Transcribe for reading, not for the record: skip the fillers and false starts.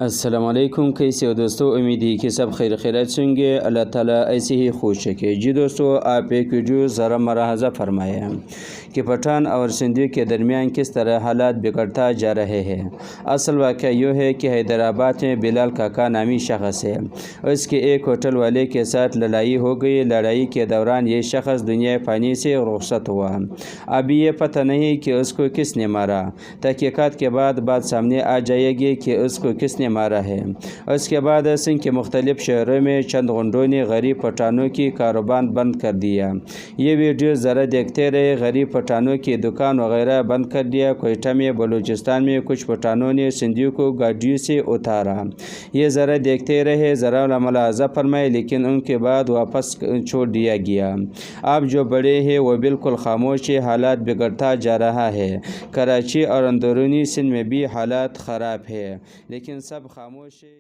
السلام علیکم، کیسے ہو دوستو؟ امید ہے کہ سب خیریت سے ہوں گے۔ اللہ تعالیٰ ایسے ہی خوش رکھے۔ جی دوستو، آپ ایک ویڈیو ذرا ملاحظہ فرمائیں کہ پٹھان اور سندھیوں کے درمیان کس طرح حالات بگڑتا جا رہے ہیں۔ اصل واقعہ یہ ہے کہ حیدرآباد میں بلال کاکا نامی شخص ہے، اس کے ایک ہوٹل والے کے ساتھ لڑائی ہو گئی۔ لڑائی کے دوران یہ شخص دنیا فانی سے رخصت ہوا۔ ابھی یہ پتہ نہیں کہ اس کو کس نے مارا۔ تحقیقات کے بعد بات سامنے آ جائے گی کہ اس کو کس نے مارا ہے۔ اس کے بعد سندھ کے مختلف شہروں میں چند غنڈوں نے غریب پٹھانوں کی کاروبار بند کر دیا۔ یہ ویڈیو ذرا دیکھتے رہے۔ غریب پٹھانوں کی دکان وغیرہ بند کر دیا۔ کوئٹہ میں بلوچستان میں کچھ پٹھانوں نے سندھیوں کو گاڑیوں سے اتارا۔ یہ ذرا دیکھتے رہے، ذرا ملاحظہ فرمائے، لیکن ان کے بعد واپس چھوڑ دیا گیا۔ اب جو بڑے ہیں وہ بالکل خاموش ہے۔ حالات بگڑتا جا رہا ہے۔ کراچی اور اندرونی سندھ میں بھی حالات خراب ہے، لیکن سب خاموش ہے۔